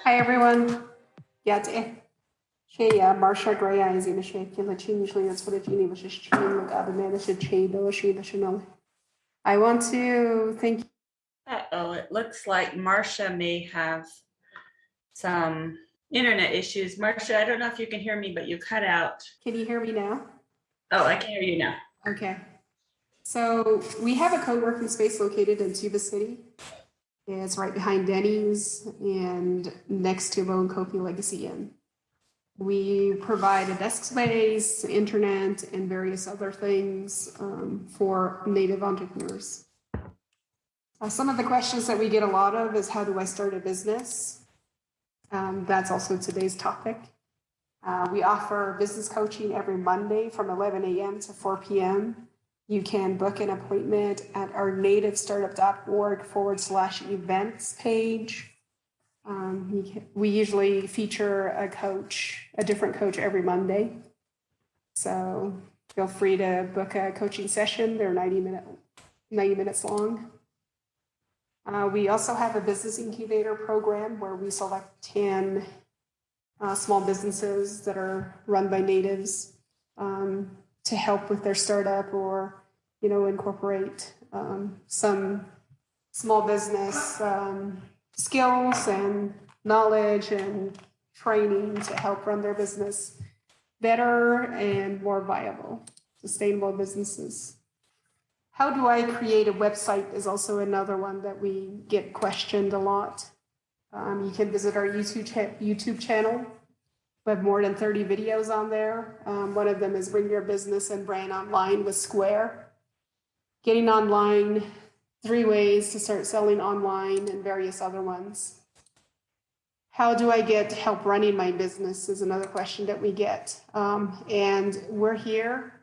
Hi everyone. Għati. Xejja, Marsha Gray għajzi xejki la ċin usually that's what a ġini biex ċin look at man ċejda u xejda xinal. I want to thank you. Uh-oh, it looks like Marsha may have some internet issues. Marsha, I don't know if you can hear me, but you cut out. Can you hear me now? Oh, I can hear you now. Okay. So we have a co-working space located in Tuba City. It's right behind Denny's and next to Lone Kopi Legacy Inn. We provide a desk space, internet, and various other things for Native entrepreneurs. Some of the questions that we get a lot of is, how do I start a business? That's also today's topic. We offer business coaching every Monday from 11 a.m. to 4 p.m. You can book an appointment at our nativestartup.org/events page. We usually feature a different coach every Monday. So feel free to book a coaching session. They're 90 minutes long. We also have a business incubator program where we select 10 small businesses that are run by natives to help with their startup or, incorporate some small business skills and knowledge and training to help run their business better and more viable, sustainable businesses. How do I create a website is also another one that we get questioned a lot. You can visit our YouTube channel. We have more than 30 videos on there. One of them is Bring Your Business and Brand Online with Square. Getting online, 3 ways to start selling online, and various other ones. How do I get help running my business is another question that we get. And we're here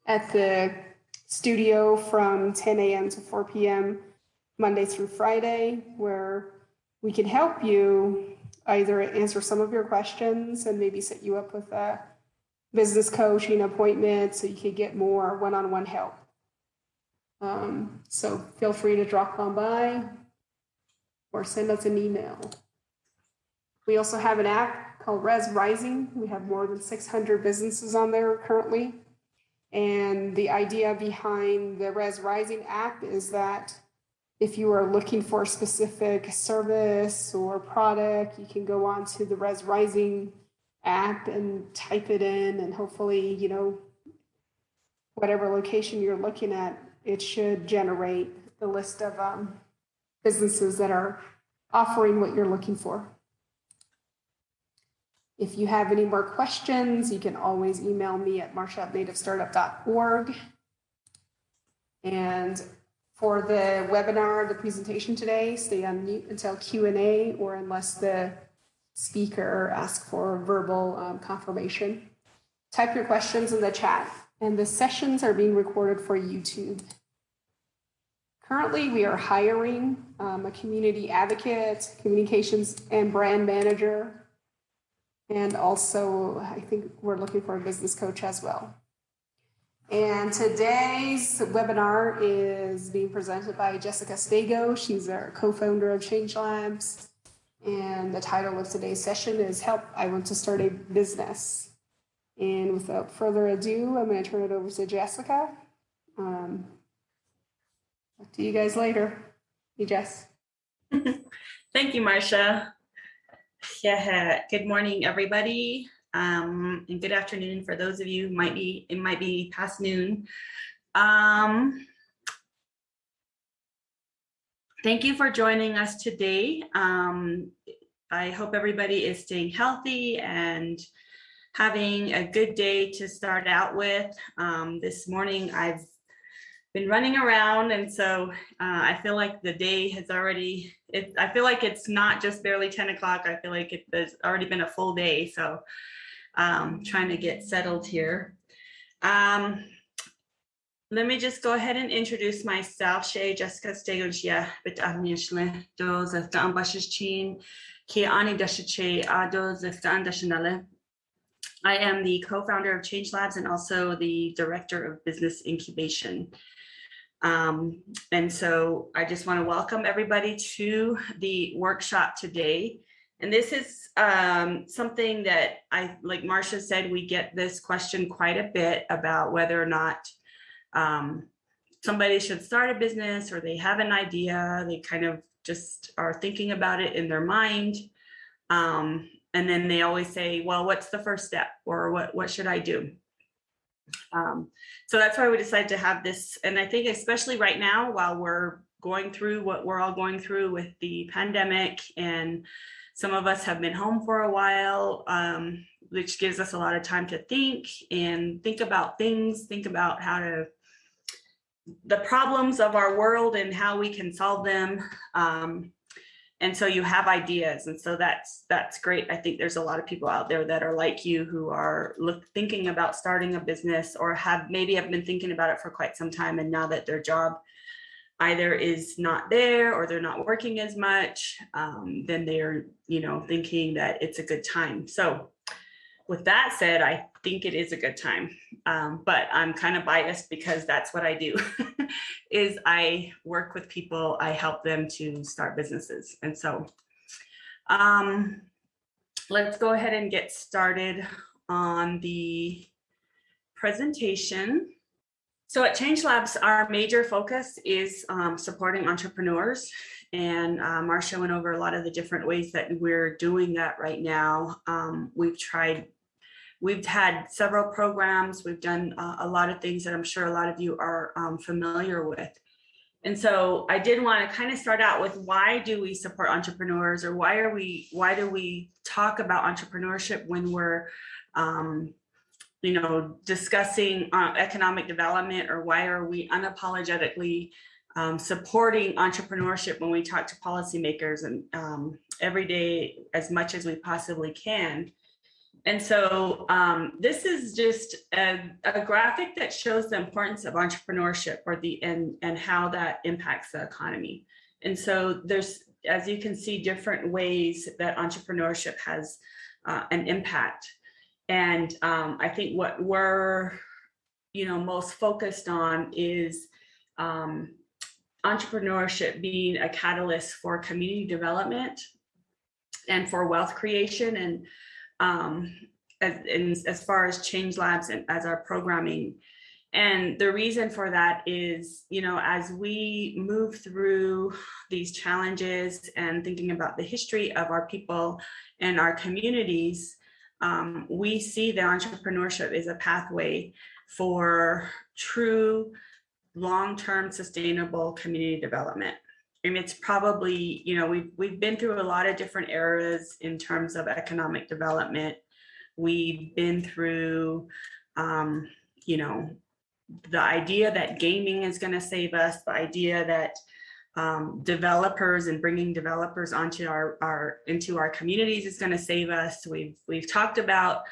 at the studio from 10 a.m. to 4 p.m. Monday through Friday, where we can help you either answer some of your questions and maybe set you up with a business coaching appointment so you can get more one-on-one help. So feel free to drop on by or send us an email. We also have an app called Res Rising. We have more than 600 businesses on there currently. And the idea behind the Res Rising app is that if you are looking for a specific service or product, you can go on to the Res Rising app and type it in, and hopefully, whatever location you're looking at, it should generate the list of businesses that are offering what you're looking for. If you have any more questions, you can always email me at marsha@nativestartup.org. And for the webinar, the presentation today, stay on mute until Q&A or unless the speaker asks for verbal confirmation. Type your questions in the chat, and the sessions are being recorded for YouTube. Currently, we are hiring a community advocate, communications and brand manager, and also I think we're looking for a business coach as well. And today's webinar is being presented by Jessica Stago. She's our co-founder of Change Labs. And the title of today's session is Help, I Want to Start a Business. And without further ado, I'm going to turn it over to Jessica. Talk to you guys later. Hey, Jess. Thank you, Marsha. Yeah, good morning, everybody. And good afternoon for those of you. It might be past noon. Thank you for joining us today. I hope everybody is staying healthy and having a good day to start out with. This morning I've been running around, and so I feel like the day has already, I feel like it's not just barely 10 o'clock. I feel like there's already been a full day. So trying to get settled here. Let me just go ahead and introduce myself. Shay Jessica Stago, bit Agnieszle, dos of the ambassadors chin, Kiani Dashache, Ados of the Andashanale. I am the co-founder of Change Labs and also the director of business incubation. And so I just want to welcome everybody to the workshop today. And this is something that like Marcia said, we get this question quite a bit about whether or not somebody should start a business, or they have an idea, they kind of just are thinking about it in their mind. And then they always say, well, what's the first step, or what should I do? So that's why we decided to have this. And I think especially right now, while we're going through what we're all going through with the pandemic, and some of us have been home for a while, which gives us a lot of time to think about things, think about the problems of our world and how we can solve them. And so you have ideas. And so that's great. I think there's a lot of people out there that are like you, who are thinking about starting a business, or have been thinking about it for quite some time. And now that their job either is not there, or they're not working as much, then they're, thinking that it's a good time. So with that said, I think it is a good time, but I'm kind of biased because that's what I do. Is I work with people, I help them to start businesses. And so let's go ahead and get started on the presentation. So at Change Labs, our major focus is supporting entrepreneurs. And Marcia went over a lot of the different ways that we're doing that right now. We've had several programs. We've done a lot of things that I'm sure a lot of you are familiar with. And so I did want to kind of start out with, why do we support entrepreneurs, or why do we talk about entrepreneurship when we're discussing economic development, or why are we unapologetically supporting entrepreneurship when we talk to policymakers and every day as much as we possibly can. And so this is just a graphic that shows the importance of entrepreneurship, and how that impacts the economy. And so there's, as you can see, different ways that entrepreneurship has an impact. And I think what we're most focused on is entrepreneurship being a catalyst for community development and for wealth creation, and as far as Change Labs and as our programming. And the reason for that is, as we move through these challenges and thinking about the history of our people and our communities, we see that entrepreneurship is a pathway for true long-term sustainable community development. I mean, it's probably, we've been through a lot of different eras in terms of economic development. We've been through, the idea that gaming is going to save us, the idea that developers and bringing developers onto into our communities is going to save us. We've talked about,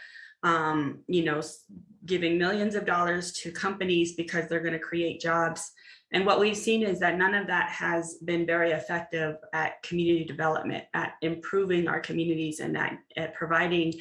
giving millions of dollars to companies because they're going to create jobs. And what we've seen is that none of that has been very effective at community development, at improving our communities, and at providing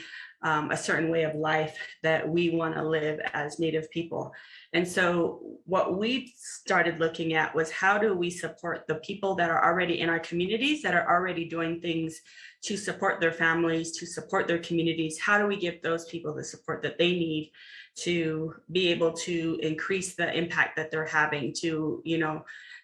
a certain way of life that we want to live as Native people. And so what we started looking at was, how do we support the people that are already in our communities, that are already doing things to support their families, to support their communities? How do we give those people the support that they need to be able to increase the impact that they're having, to,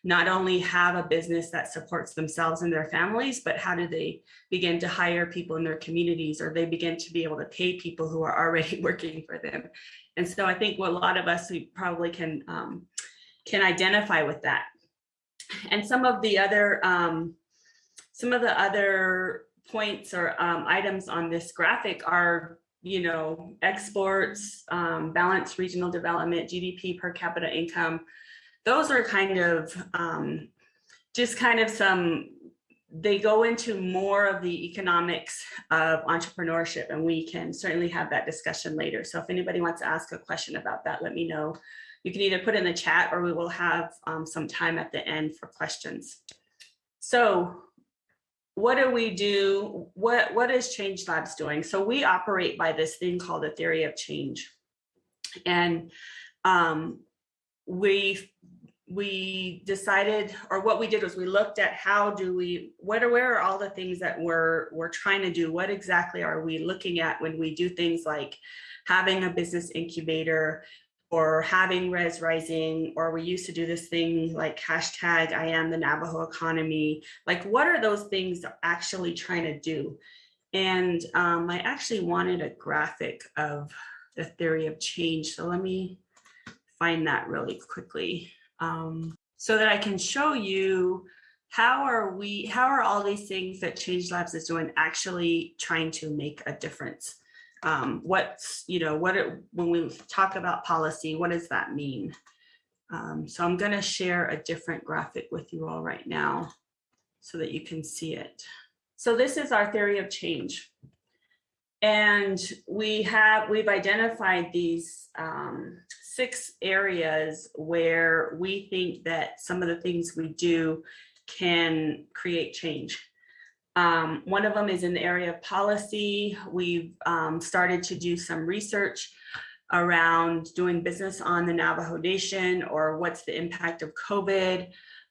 not only have a business that supports themselves and their families, but how do they begin to hire people in their communities, or they begin to be able to pay people who are already working for them? And so I think what a lot of us, we probably can identify with that. And some of the other points or items on this graphic are, exports, balanced regional development, GDP per capita income. Those are kind of they go into more of the economics of entrepreneurship, and we can certainly have that discussion later. So if anybody wants to ask a question about that, let me know. You can either put in the chat, or we will have some time at the end for questions. So what do we do? What is Change Labs doing? So we operate by this thing called the theory of change. And we we decided, or what we did was we looked at where are all the things that we're trying to do? What exactly are we looking at when we do things like having a business incubator or having Res Rising, or we used to do this thing like hashtag I am the Navajo economy. Like, what are those things actually trying to do? And I actually wanted a graphic of the theory of change. So let me find that really quickly so that I can show you how are all these things that Change Labs is doing actually trying to make a difference. When we talk about policy, what does that mean? So I'm going to share a different graphic with you all right now so that you can see it. So this is our theory of change. And we've identified these 6 areas where we think that some of the things we do can create change. One of them is in the area of policy. We've started to do some research around doing business on the Navajo Nation, or what's the impact of COVID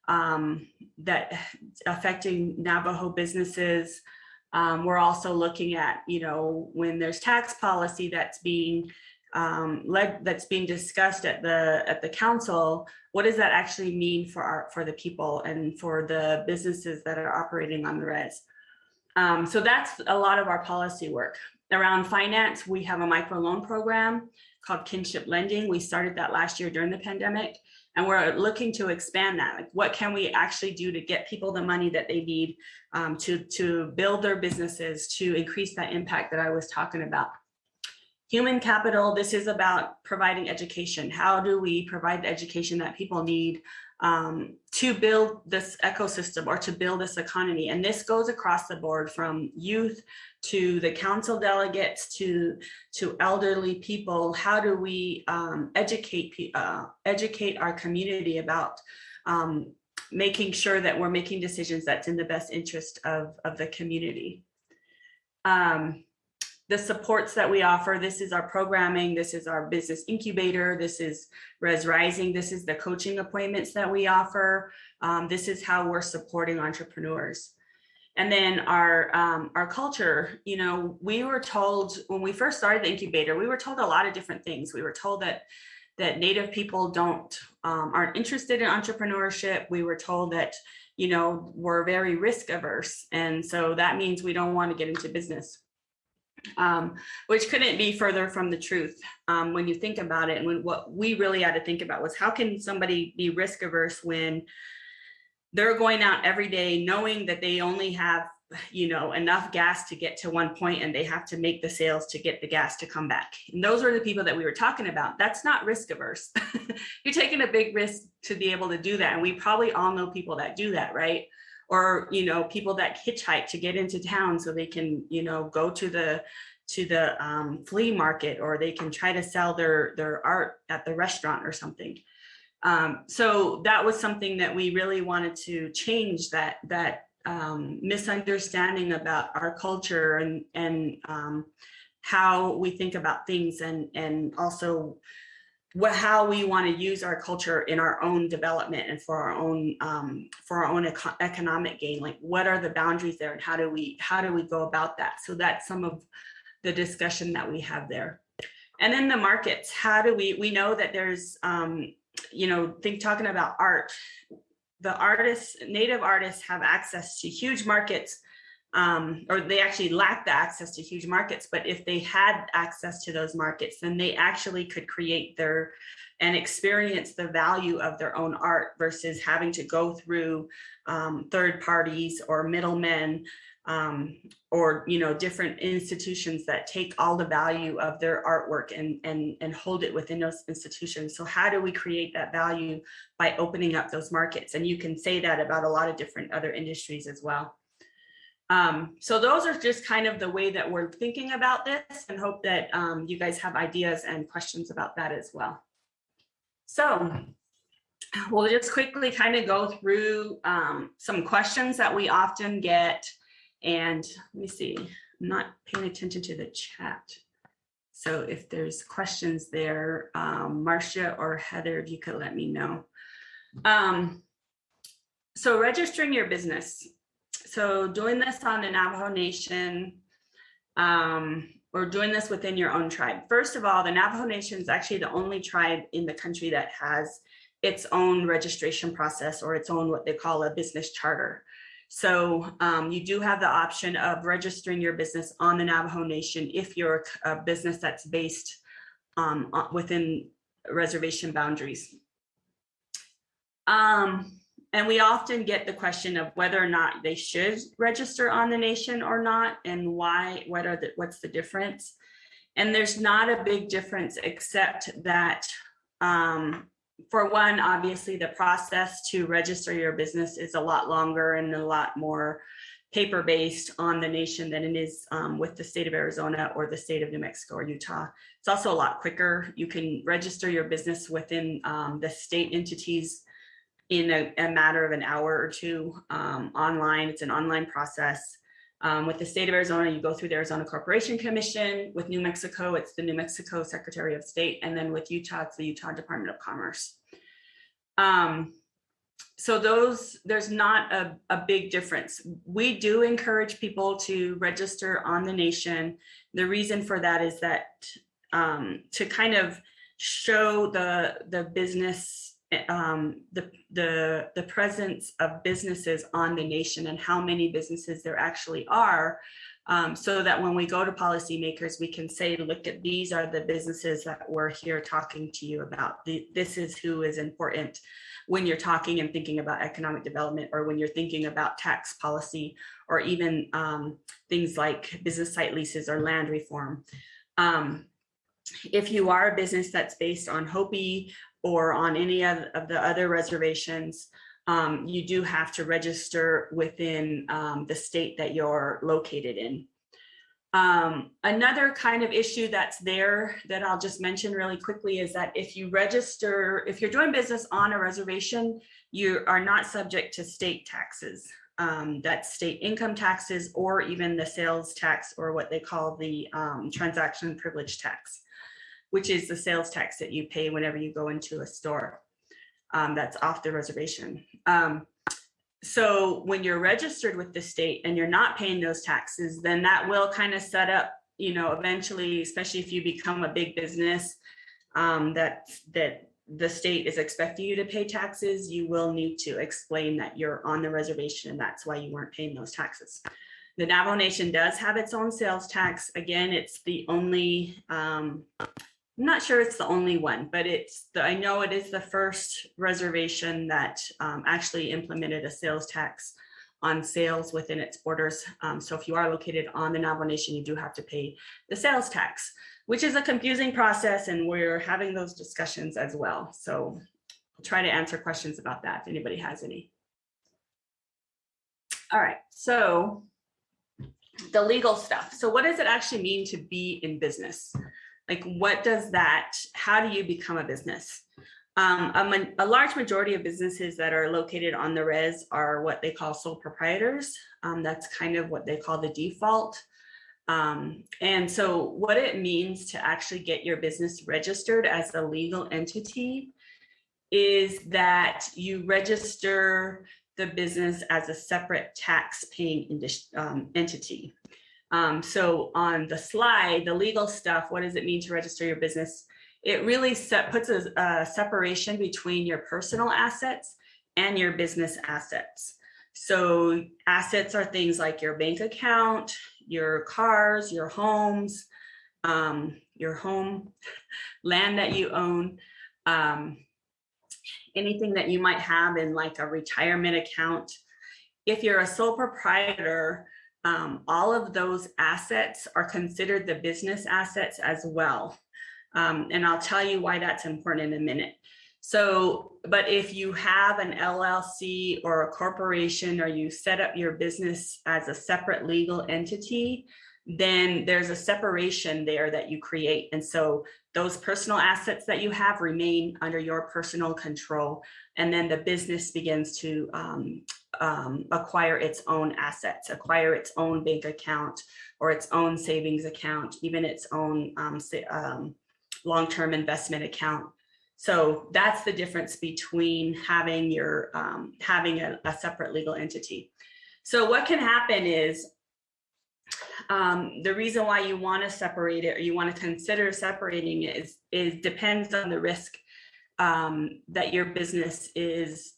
that affecting Navajo businesses. We're also looking at, when there's tax policy that's being discussed at the council, what does that actually mean for the people and for the businesses that are operating on the res? So that's a lot of our policy work. Around finance, we have a microloan program called Kinship Lending. We started that last year during the pandemic, and we're looking to expand that. Like, what can we actually do to get people the money that they need to build their businesses, to increase that impact that I was talking about? Human capital, this is about providing education. How do we provide the education that people need to build this ecosystem or to build this economy? And this goes across the board, from youth to the council delegates to elderly people. How do we educate our community about making sure that we're making decisions that's in the best interest of the community? The supports that we offer, this is our programming, this is our business incubator, this is Res Rising, this is the coaching appointments that we offer. This is how we're supporting entrepreneurs. And then our culture, we were told when we first started the incubator, we were told a lot of different things. We were told that Native people aren't interested in entrepreneurship. We were told that, we're very risk averse. And so that means we don't want to get into business. Which couldn't be further from the truth when you think about it. And what we really had to think about was, how can somebody be risk averse when they're going out every day knowing that they only have enough gas to get to one point, and they have to make the sales to get the gas to come back? And those are the people that we were talking about. That's not risk averse. You're taking a big risk to be able to do that. And we probably all know people that do that, right? Or, people that hitchhike to get into town so they can, go to the flea market, or they can try to sell their art at the restaurant or something. So that was something that we really wanted to change, that misunderstanding about our culture and how we think about things, and also how we want to use our culture in our own development and for our own economic gain. Like, what are the boundaries there, and how do we go about that? So that's some of the discussion that we have there. And then the markets, how do we know that there's talking about art, Native artists have access to huge markets, or they actually lack the access to huge markets. But if they had access to those markets, then they actually could create and experience the value of their own art, versus having to go through third parties or middlemen, or different institutions that take all the value of their artwork and hold it within those institutions. So how do we create that value? By opening up those markets. And you can say that about a lot of different other industries as well. So those are just kind of the way that we're thinking about this, and hope that you guys have ideas and questions about that as well. So we'll just quickly kind of go through some questions that we often get. And let me see, I'm not paying attention to the chat. So if there's questions there, Marcia or Heather, if you could let me know. So registering your business. So doing this on the Navajo Nation, or doing this within your own tribe. First of all, the Navajo Nation is actually the only tribe in the country that has its own registration process, or its own what they call a business charter. So you do have the option of registering your business on the Navajo Nation if you're a business that's based within reservation boundaries. And we often get the question of whether or not they should register on the nation or not, and why, what's the difference? And there's not a big difference, except that for one, obviously the process to register your business is a lot longer and a lot more paper-based on the nation than it is with the state of Arizona or the state of New Mexico or Utah. It's also a lot quicker. You can register your business within the state entities in a matter of an hour or two online. It's an online process. With the state of Arizona, you go through the Arizona Corporation Commission. With New Mexico, it's the New Mexico Secretary of State. And then with Utah, it's the Utah Department of Commerce. So there's not a big difference. We do encourage people to register on the nation. The reason for that is that to kind of show the business, the presence of businesses on the nation and how many businesses there actually are, so that when we go to policymakers, we can say, look, at these are the businesses that we're here talking to you about. This is who is important when you're talking and thinking about economic development, or when you're thinking about tax policy, or even things like business site leases or land reform. If you are a business that's based on Hopi or on any of the other reservations, you do have to register within the state that you're located in. Another kind of issue that's there that I'll just mention really quickly is that if you're doing business on a reservation, you are not subject to state taxes. That's state income taxes, or even the sales tax, or what they call the transaction privilege tax, which is the sales tax that you pay whenever you go into a store that's off the reservation. So when you're registered with the state and you're not paying those taxes, then that will kind of set up, eventually, especially if you become a big business, that the state is expecting you to pay taxes, you will need to explain that you're on the reservation and that's why you weren't paying those taxes. The Navajo Nation does have its own sales tax. Again, it's the only, I'm not sure it's the only one, but I know it is the first reservation that actually implemented a sales tax on sales within its borders. So if you are located on the Navajo Nation, you do have to pay the sales tax, which is a confusing process, and we're having those discussions as well. So I'll try to answer questions about that if anybody has any. All right, so the legal stuff. So what does it actually mean to be in business? Like, what does that, how do you become a business? A large majority of businesses that are located on the res are what they call sole proprietors. That's kind of what they call the default. And so what it means to actually get your business registered as a legal entity is that you register the business as a separate tax-paying entity. So on the slide, the legal stuff, what does it mean to register your business? It really puts a separation between your personal assets and your business assets. So assets are things like your bank account, your cars, your homes, your home, land that you own, anything that you might have in like a retirement account. If you're a sole proprietor, all of those assets are considered the business assets as well. And I'll tell you why that's important in a minute. So, but if you have an LLC or a corporation, or you set up your business as a separate legal entity, then there's a separation there that you create. And so those personal assets that you have remain under your personal control. And then the business begins to acquire its own assets, acquire its own bank account or its own savings account, even its own long-term investment account. So that's the difference between having your having a separate legal entity. So what can happen is the reason why you want to separate it, or you want to consider separating it, is depends on the risk that your business is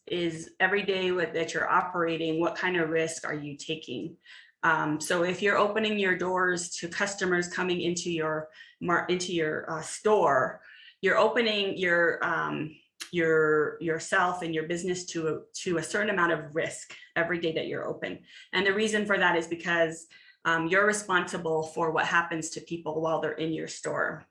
every day that you're operating. What kind of risk are you taking? So if you're opening your doors to customers coming into your store, you're opening yourself and your business to a certain amount of risk every day that you're open. And the reason for that is because you're responsible for what happens to people while they're in your store.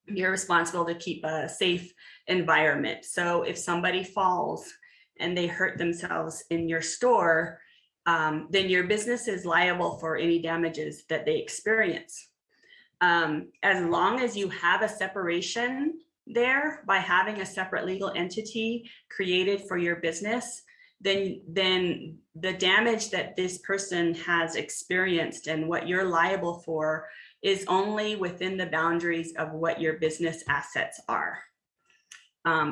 You're responsible to keep a safe environment. So if somebody falls and they hurt themselves in your store, then your business is liable for any damages that they experience. As long as you have a separation there, by having a separate legal entity created for your business, then the damage that this person has experienced and what you're liable for is only within the boundaries of what your business assets are.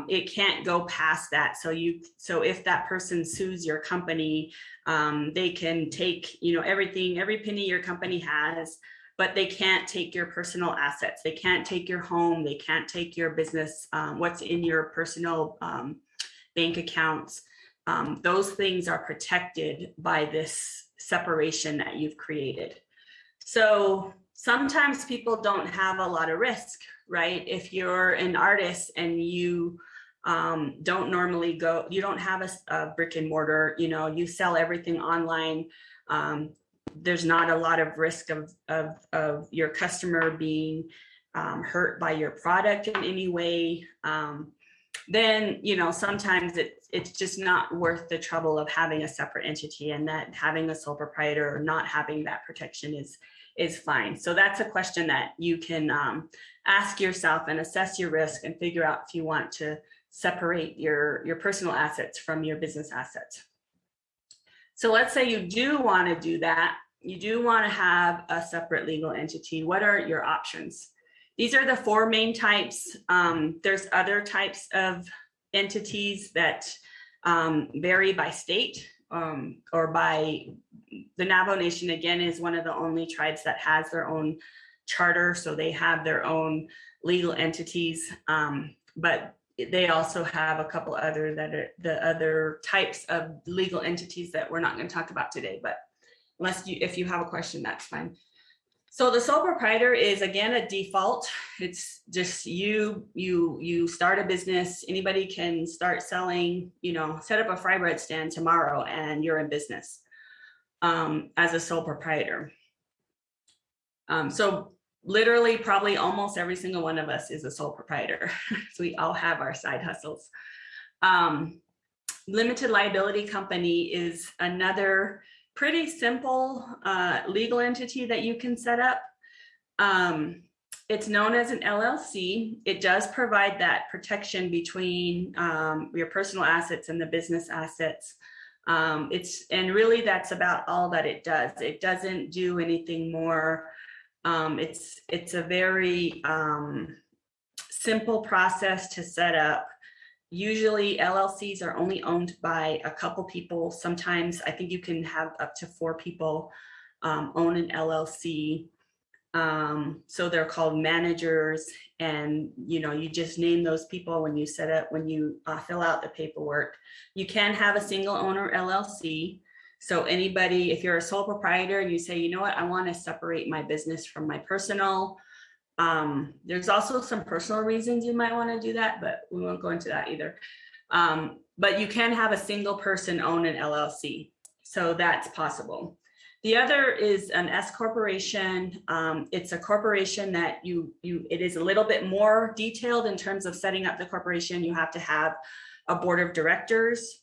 It can't go past that. So if that person sues your company, they can take, everything, every penny your company has, but they can't take your personal assets. They can't take your home. They can't take your business, what's in your personal bank accounts. Those things are protected by this separation that you've created. So sometimes people don't have a lot of risk, right? If you're an artist and you don't normally go, you don't have a brick and mortar, you sell everything online. There's not a lot of risk of your customer being hurt by your product in any way. Then, sometimes it's just not worth the trouble of having a separate entity, and that having a sole proprietor or not having that protection is fine. So that's a question that you can ask yourself and assess your risk and figure out if you want to separate your personal assets from your business assets. So let's say you do want to do that. You do want to have a separate legal entity. What are your options? These are the four main types. There's other types of entities that vary by state or by the Navajo Nation. Again, is one of the only tribes that has their own charter. So they have their own legal entities, but they also have a couple other that are the other types of legal entities that we're not going to talk about today. But if you have a question, that's fine. So the sole proprietor is, again, a default. It's just you start a business. Anybody can start selling, set up a fry bread stand tomorrow and you're in business as a sole proprietor. So literally probably almost every single one of us is a sole proprietor. So we all have our side hustles. Limited liability company is another pretty simple legal entity that you can set up. It's known as an LLC. It does provide that protection between your personal assets and the business assets. And really that's about all that it does. It doesn't do anything more. It's a very simple process to set up. Usually LLCs are only owned by a couple people. Sometimes I think you can have up to 4 people own an LLC. So they're called managers, and you just name those people when you set up, when you fill out the paperwork. You can have a single owner LLC. So anybody, if you're a sole proprietor and you say, you know what, I want to separate my business from my personal. There's also some personal reasons you might want to do that, but we won't go into that either. But you can have a single person own an LLC. So that's possible. The other is an S corporation. It's a corporation that it is a little bit more detailed in terms of setting up the corporation. You have to have a board of directors.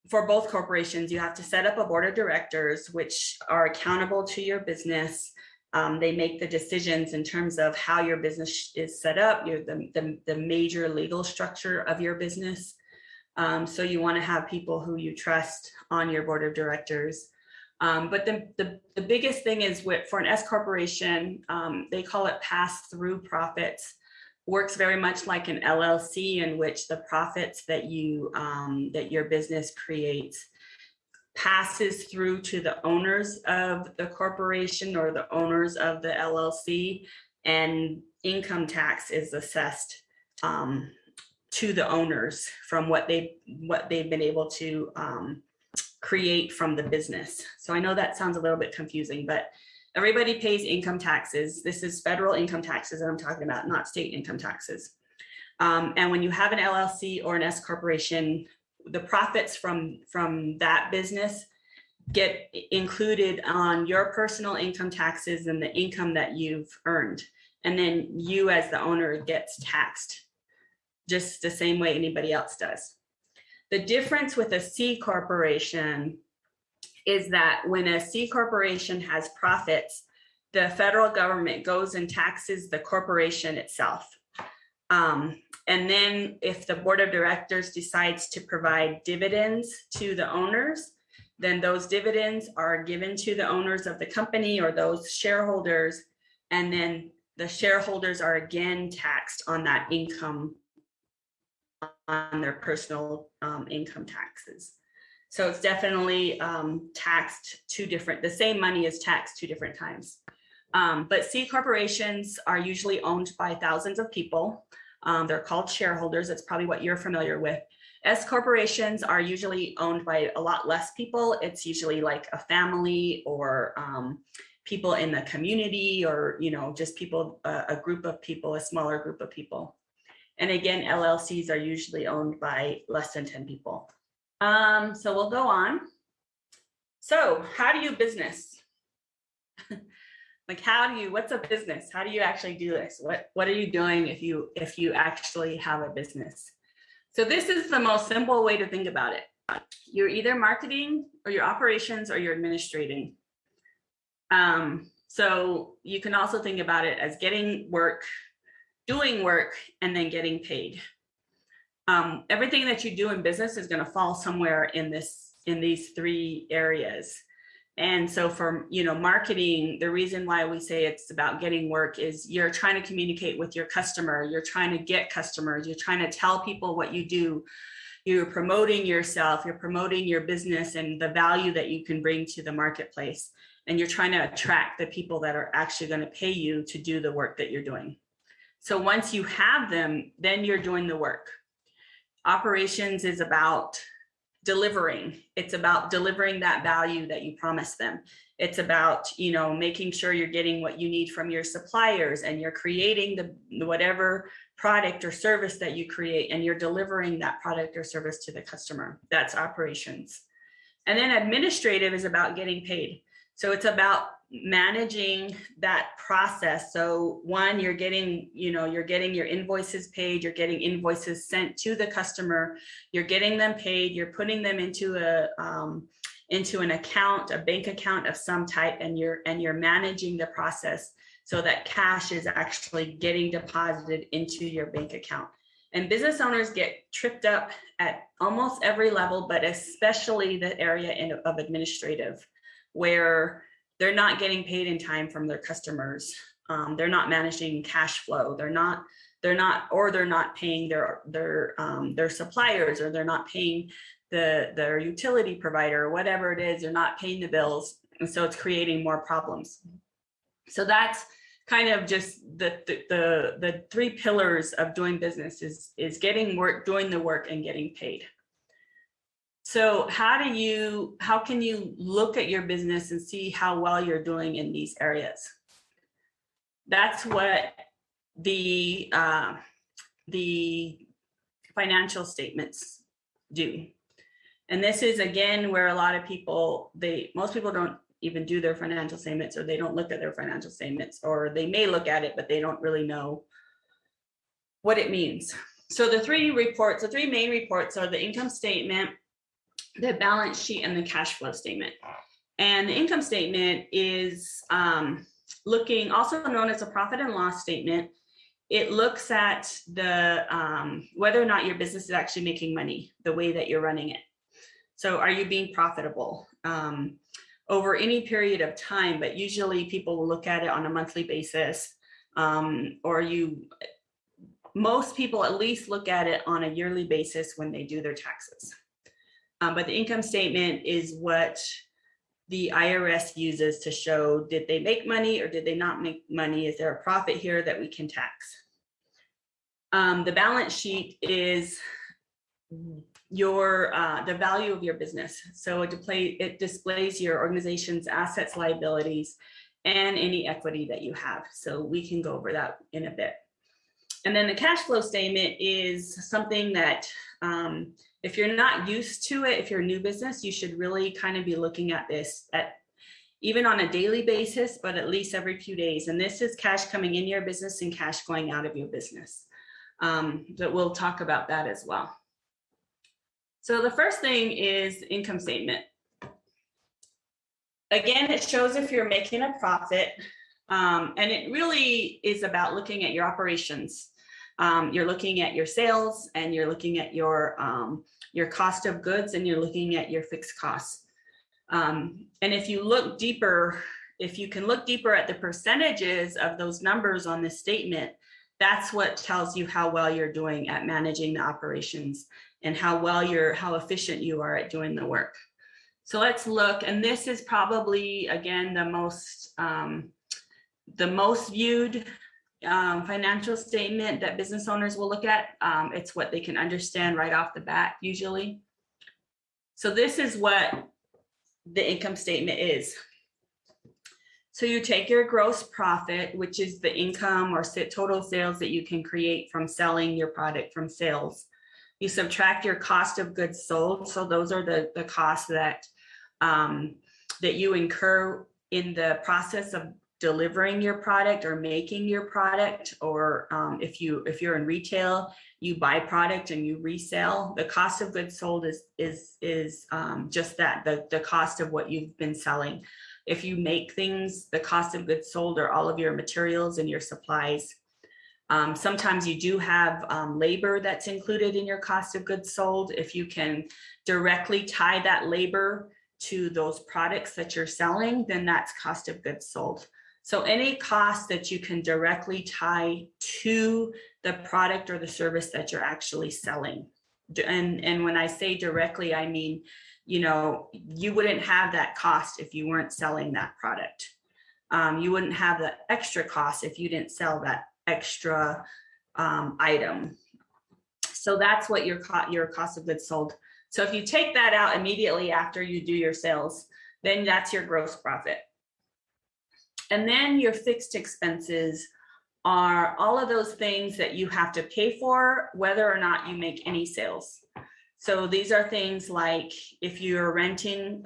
For both corporations, you have to set up a board of directors, which are accountable to your business. They make the decisions in terms of how your business is set up, the major legal structure of your business. So you want to have people who you trust on your board of directors. But the biggest thing is for an S corporation, they call it pass-through profits. works very much like an LLC, in which the profits that that your business creates passes through to the owners of the corporation or the owners of the LLC, and income tax is assessed to the owners from what they've been able to create from the business. So I know that sounds a little bit confusing, but everybody pays income taxes. This is federal income taxes that I'm talking about, not state income taxes. And when you have an LLC or an S corporation, the profits from that business get included on your personal income taxes and the income that you've earned. And then you as the owner gets taxed just the same way anybody else does. The difference with a C corporation is that when a C corporation has profits, the federal government goes and taxes the corporation itself. And then if the board of directors decides to provide dividends to the owners, then those dividends are given to the owners of the company or those shareholders. And then the shareholders are again taxed on that income, on their personal income taxes. So it's definitely taxed the same money is taxed 2 different times. But C corporations are usually owned by thousands of people. They're called shareholders. That's probably what you're familiar with. S corporations are usually owned by a lot less people. It's usually like a family or people in the community, or just people, a group of people, a smaller group of people. And again, LLCs are usually owned by less than 10 people. So we'll go on. So how do you business? Like, what's a business? How do you actually do this? What are you doing if you actually have a business? So this is the most simple way to think about it. You're either marketing or your operations or you're administrating. So you can also think about it as getting work, doing work, and then getting paid. Everything that you do in business is going to fall somewhere in these 3 areas. And so for marketing, the reason why we say it's about getting work is you're trying to communicate with your customer, you're trying to get customers, you're trying to tell people what you do, you're promoting yourself, you're promoting your business and the value that you can bring to the marketplace, and you're trying to attract the people that are actually going to pay you to do the work that you're doing. So once you have them, then you're doing the work. Operations is about delivering. It's about delivering that value that you promised them. It's about, making sure you're getting what you need from your suppliers, and you're creating whatever product or service that you create, and you're delivering that product or service to the customer. That's operations. And then administrative is about getting paid. So it's about managing that process. So one, you're getting your invoices paid, you're getting invoices sent to the customer, you're getting them paid, you're putting them into an account, a bank account of some type, and you're managing the process so that cash is actually getting deposited into your bank account. And business owners get tripped up at almost every level, but especially the area of administrative, where they're not getting paid in time from their customers. They're not managing cash flow. They're not paying their suppliers, or they're not paying their utility provider, or whatever it is. They're not paying the bills, and so it's creating more problems. So that's kind of just the 3 pillars of doing business is getting work, doing the work, and getting paid. So how can you look at your business and see how well you're doing in these areas? That's what the financial statements do. And this is, again, where a lot of people, most people don't even do their financial statements, or they don't look at their financial statements, or they may look at it, but they don't really know what it means. So the 3 main reports are the income statement, the balance sheet, and the cash flow statement. And the income statement is also known as a profit and loss statement. It looks at whether or not your business is actually making money the way that you're running it. So are you being profitable over any period of time? But usually people will look at it on a monthly basis, or most people at least look at it on a yearly basis when they do their taxes. But the income statement is what the IRS uses to show, did they make money or did they not make money? Is there a profit here that we can tax? The balance sheet is the value of your business. So it displays your organization's assets, liabilities, and any equity that you have. So we can go over that in a bit. And then the cash flow statement is something that if you're not used to it, if you're a new business, you should really kind of be looking at this even on a daily basis, but at least every few days. And this is cash coming in your business and cash going out of your business. But we'll talk about that as well. So the first thing is income statement. Again, it shows if you're making a profit, and it really is about looking at your operations. You're looking at your sales, and you're looking at your cost of goods, and you're looking at your fixed costs. And if you look deeper, if you can look deeper at the percentages of those numbers on this statement, that's what tells you how well you're doing at managing the operations and how efficient you are at doing the work. So let's look, and this is probably, again, the most viewed financial statement that business owners will look at. It's what they can understand right off the bat, usually. So this is what the income statement is. So you take your gross profit, which is the income or total sales that you can create from selling your product from sales. You subtract your cost of goods sold. So those are the costs that you incur in the process of delivering your product or making your product, or if you're in retail, you buy product and you resell. The cost of goods sold is just that, the cost of what you've been selling. If you make things, the cost of goods sold are all of your materials and your supplies. Sometimes you do have labor that's included in your cost of goods sold. If you can directly tie that labor to those products that you're selling, then that's cost of goods sold. So any cost that you can directly tie to the product or the service that you're actually selling. And when I say directly, I mean, you wouldn't have that cost if you weren't selling that product. You wouldn't have the extra cost if you didn't sell that extra item. So that's what your cost of goods sold. So if you take that out immediately after you do your sales, then that's your gross profit. And then your fixed expenses are all of those things that you have to pay for, whether or not you make any sales. So these are things like if you're renting,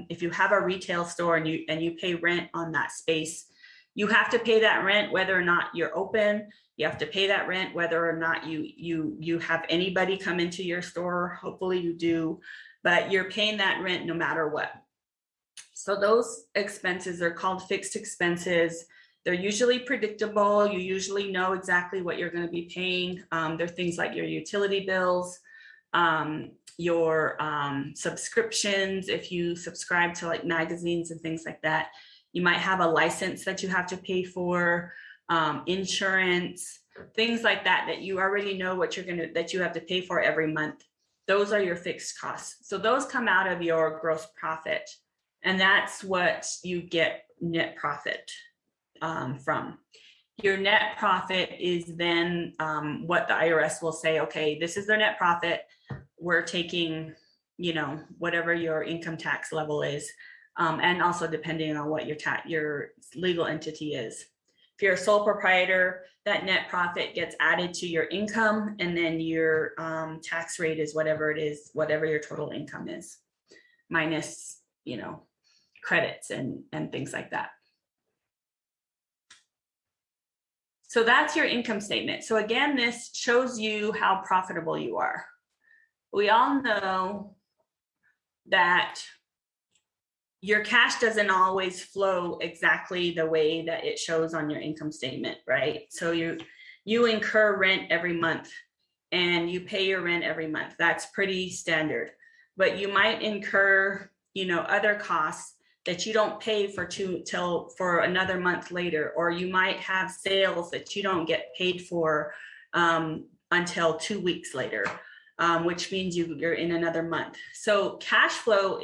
if you have a retail store and you pay rent on that space, you have to pay that rent whether or not you're open. You have to pay that rent whether or not you have anybody come into your store. Hopefully you do, but you're paying that rent no matter what. So those expenses are called fixed expenses. They're usually predictable. You usually know exactly what you're going to be paying. They're things like your utility bills, your subscriptions. If you subscribe to like magazines and things like that, you might have a license that you have to pay for, insurance, things like that, that you already know that you have to pay for every month. Those are your fixed costs. So those come out of your gross profit. And that's what you get net profit from. Your net profit is then what the IRS will say, okay, this is their net profit. We're taking, whatever your income tax level is. And also depending on what your legal entity is. If you're a sole proprietor, that net profit gets added to your income, and then your tax rate is whatever it is, whatever your total income is, minus, credits and things like that. So that's your income statement. So again, this shows you how profitable you are. We all know that your cash doesn't always flow exactly the way that it shows on your income statement, right? So you incur rent every month and you pay your rent every month. That's pretty standard. But you might incur, other costs that you don't pay for another month later, or you might have sales that you don't get paid for until 2 weeks later, which means you're in another month. So cash flow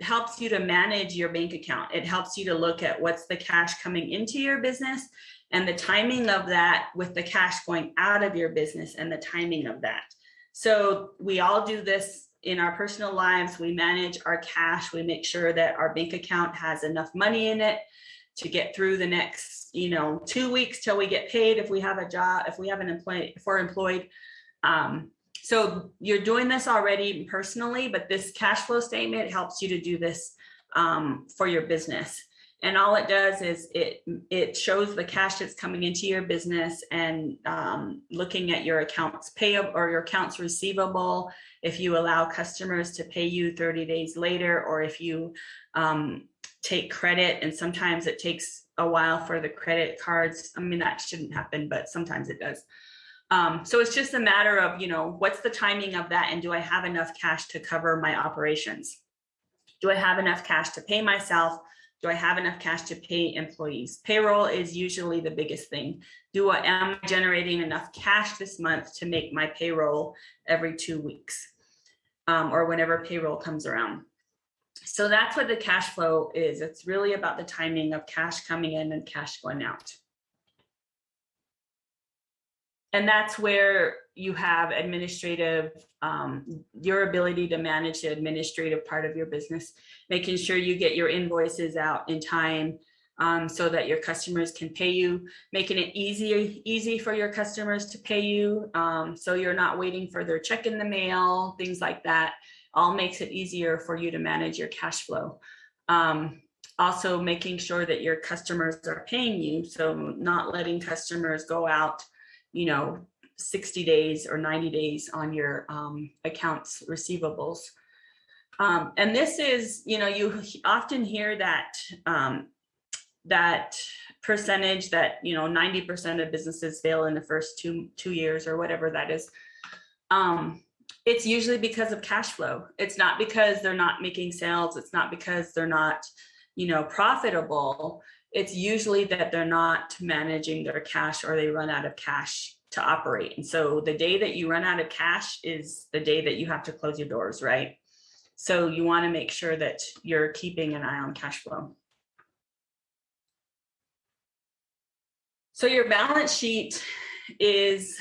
helps you to manage your bank account. It helps you to look at what's the cash coming into your business and the timing of that with the cash going out of your business and the timing of that. So we all do this in our personal lives. We manage our cash. We make sure that our bank account has enough money in it to get through the next, 2 weeks till we get paid if we have a job, if we're employed. So you're doing this already personally, but this cash flow statement helps you to do this for your business. And all it does is it shows the cash that's coming into your business and looking at your accounts payable or your accounts receivable, if you allow customers to pay you 30 days later, or if you take credit, and sometimes it takes a while for the credit cards. I mean, that shouldn't happen, but sometimes it does. So it's just a matter of, what's the timing of that? And do I have enough cash to cover my operations? Do I have enough cash to pay myself? Do I have enough cash to pay employees? Payroll is usually the biggest thing. Am I generating enough cash this month to make my payroll every 2 weeks or whenever payroll comes around? So that's what the cash flow is. It's really about the timing of cash coming in and cash going out. And that's where you have administrative, your ability to manage the administrative part of your business, making sure you get your invoices out in time so that your customers can pay you, making it easy for your customers to pay you. So you're not waiting for their check in the mail, things like that. All makes it easier for you to manage your cash flow. Also making sure that your customers are paying you. So not letting customers go out 60 days or 90 days on your accounts receivables. And this is, you often hear that that percentage that, 90% of businesses fail in the first two years or whatever that is. It's usually because of cash flow. It's not because they're not making sales. It's not because they're not, profitable. It's usually that they're not managing their cash or they run out of cash to operate. And so the day that you run out of cash is the day that you have to close your doors, right? So you want to make sure that you're keeping an eye on cash flow. So your balance sheet is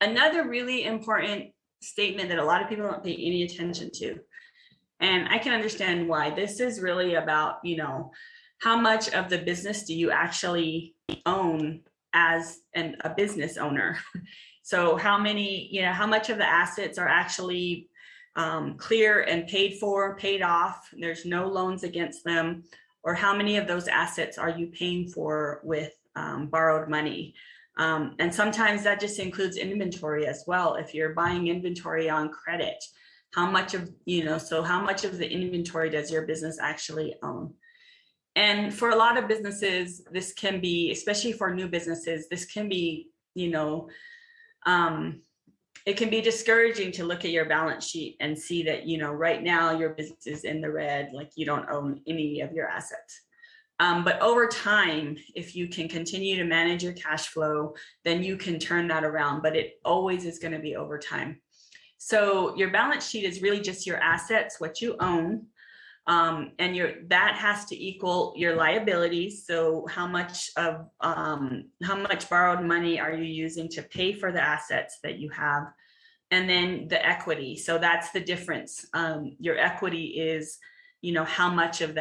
another really important statement that a lot of people don't pay any attention to. And I can understand why. This is really about, how much of the business do you actually own as a business owner? So how much of the assets are actually clear and paid off, there's no loans against them, or how many of those assets are you paying for with borrowed money? And sometimes that just includes inventory as well. If you're buying inventory on credit, how much of the inventory does your business actually own? And for a lot of businesses, this can be, especially for new businesses, this can be, it can be discouraging to look at your balance sheet and see that, right now your business is in the red, like you don't own any of your assets. But over time, if you can continue to manage your cash flow, then you can turn that around, but it always is going to be over time. So your balance sheet is really just your assets, what you own, and that has to equal your liabilities. So how much borrowed money are you using to pay for the assets that you have? And then the equity. So that's the difference. Your equity is, how much of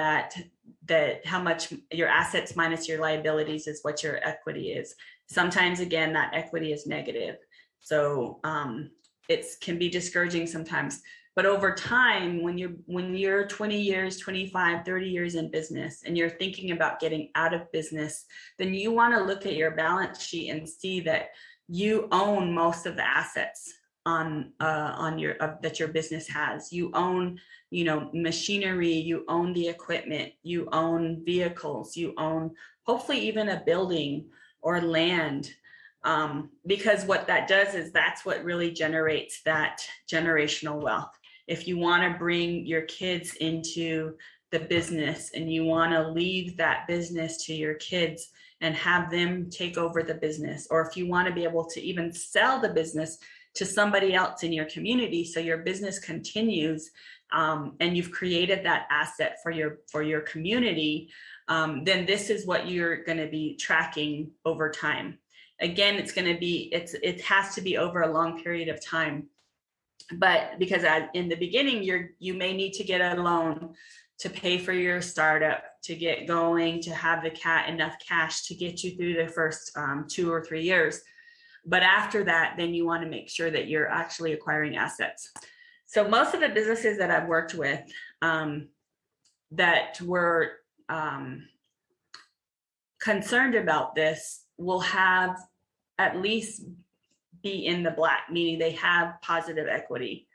how much your assets minus your liabilities is what your equity is. Sometimes, again, that equity is negative. So it can be discouraging sometimes. But over time, when you're 20 years, 25, 30 years in business, and you're thinking about getting out of business, then you want to look at your balance sheet and see that you own most of the assets that your business has. You own, machinery, you own the equipment, you own vehicles, you own hopefully even a building or land. Because what that does is that's what really generates that generational wealth. If you want to bring your kids into the business and you want to leave that business to your kids and have them take over the business. Or if you want to be able to even sell the business to somebody else in your community, so your business continues, and you've created that asset for your community, then this is what you're going to be tracking over time. Again, it has to be over a long period of time. But because in the beginning, you may need to get a loan to pay for your startup, to get going, to have enough cash to get you through the first 2 or 3 years. But after that, then you want to make sure that you're actually acquiring assets. So most of the businesses that I've worked with that were concerned about this will have at least be in the black, meaning they have positive equity.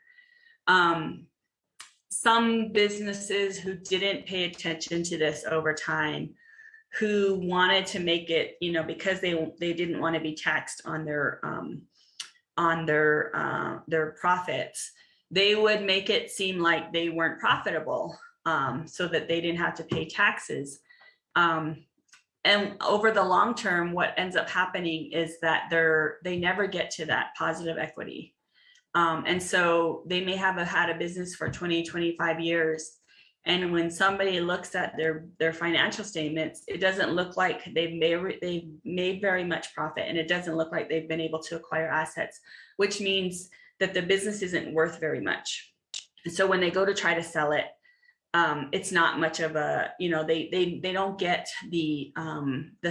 Some businesses who didn't pay attention to this over time, who wanted to make it, because they didn't want to be taxed on their profits, they would make it seem like they weren't profitable, so that they didn't have to pay taxes. And over the long term, what ends up happening is that they never get to that positive equity. And so they may have had a business for 20, 25 years. And when somebody looks at their financial statements, it doesn't look like they've made very much profit, and it doesn't look like they've been able to acquire assets, which means that the business isn't worth very much. And so when they go to try to sell it, it's not much of a, they don't get the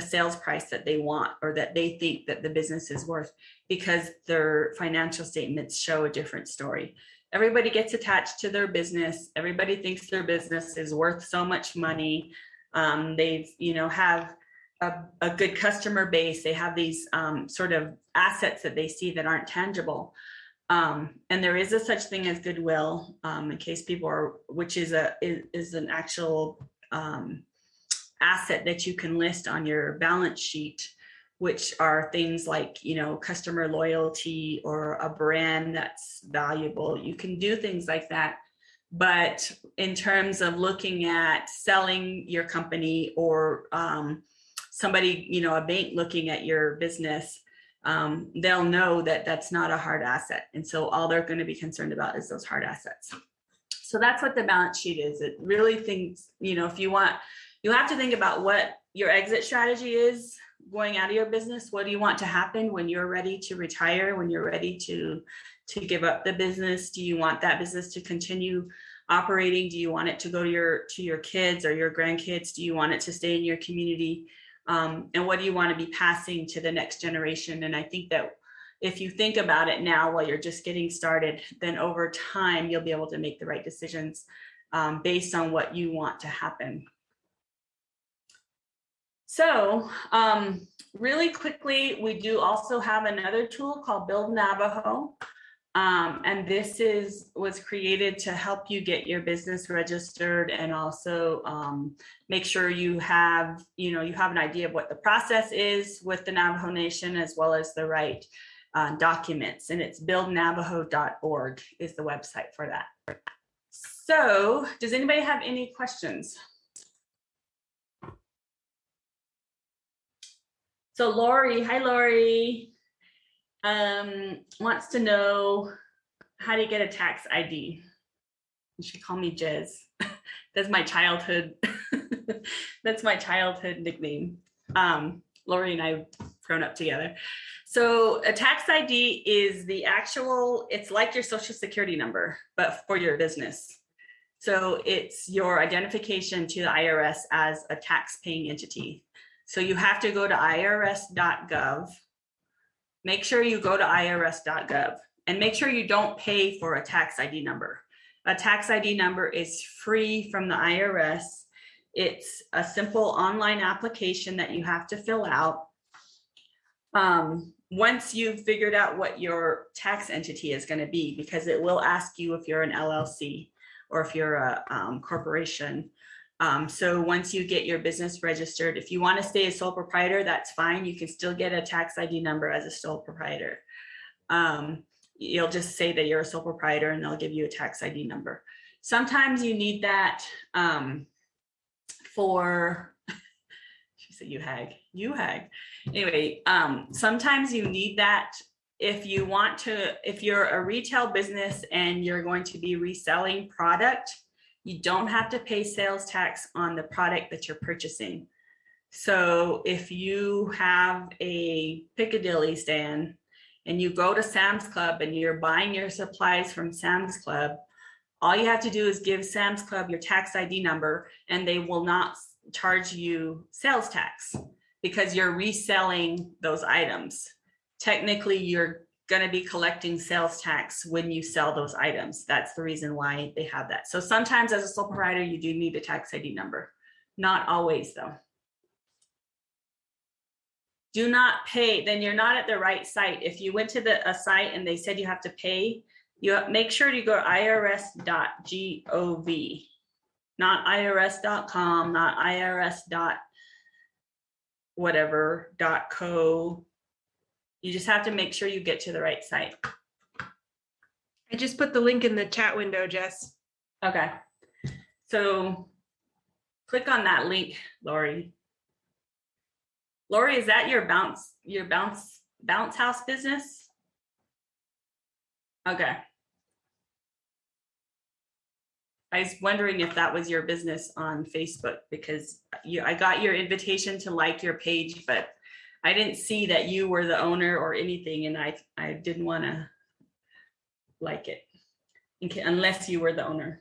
sales price that they want, or that they think that the business is worth, because their financial statements show a different story. Everybody gets attached to their business. Everybody thinks their business is worth so much money. They've, have a good customer base. They have these sort of assets that they see that aren't tangible. And there is a such thing as goodwill, in case people are, which is an actual asset that you can list on your balance sheet, which are things like, customer loyalty or a brand that's valuable. You can do things like that. But in terms of looking at selling your company, or somebody, a bank looking at your business, they'll know that that's not a hard asset. And so all they're going to be concerned about is those hard assets. So that's what the balance sheet is. It really thinks, if you have to think about what your exit strategy is going out of your business. What do you want to happen when you're ready to retire, when you're ready to give up the business? Do you want that business to continue operating? Do you want it to go to your kids or your grandkids? Do you want it to stay in your community? And what do you want to be passing to the next generation? And I think that if you think about it now while you're just getting started, then over time, you'll be able to make the right decisions based on what you want to happen. So really quickly, we do also have another tool called Build Navajo. And this was created to help you get your business registered, and also make sure you have an idea of what the process is with the Navajo Nation, as well as the right documents. And it's buildnavajo.org is the website for that. So does anybody have any questions? So Lori, hi Lori, wants to know, how do you get a tax ID? You should call me Jez. That's my childhood. That's my childhood nickname. Lori and I have grown up together. So a tax ID is it's like your social security number, but for your business. So it's your identification to the IRS as a tax paying entity. So you have to go to irs.gov. Make sure you go to irs.gov, and make sure you don't pay for a tax ID number. A tax ID number is free from the IRS. It's a simple online application that you have to fill out. Once you've figured out what your tax entity is going to be, because it will ask you if you're an LLC or if you're a corporation. So once you get your business registered, if you want to stay a sole proprietor, that's fine. You can still get a tax ID number as a sole proprietor. You'll just say that you're a sole proprietor, and they'll give you a tax ID number. Sometimes you need that she said, you UHAG. Anyway, sometimes you need that if you're a retail business and you're going to be reselling product, you don't have to pay sales tax on the product that you're purchasing. So if you have a Piccadilly stand and you go to Sam's Club and you're buying your supplies from Sam's Club, all you have to do is give Sam's Club your tax ID number and they will not charge you sales tax because you're reselling those items. Technically, you're going to be collecting sales tax when you sell those items. That's the reason why they have that. So sometimes as a sole proprietor, you do need a tax ID number. Not always though. Do not pay, then you're not at the right site. If you went to a site and they said you have to pay, you make sure you go to irs.gov, not irs.com, not irs.whatever.co. You just have to make sure you get to the right site. I just put the link in the chat window, Jess. Okay. So click on that link, Lori. Lori, is that your bounce house business? Okay. I was wondering if that was your business on Facebook because I got your invitation to like your page, but I didn't see that you were the owner or anything, and I didn't want to like it unless you were the owner.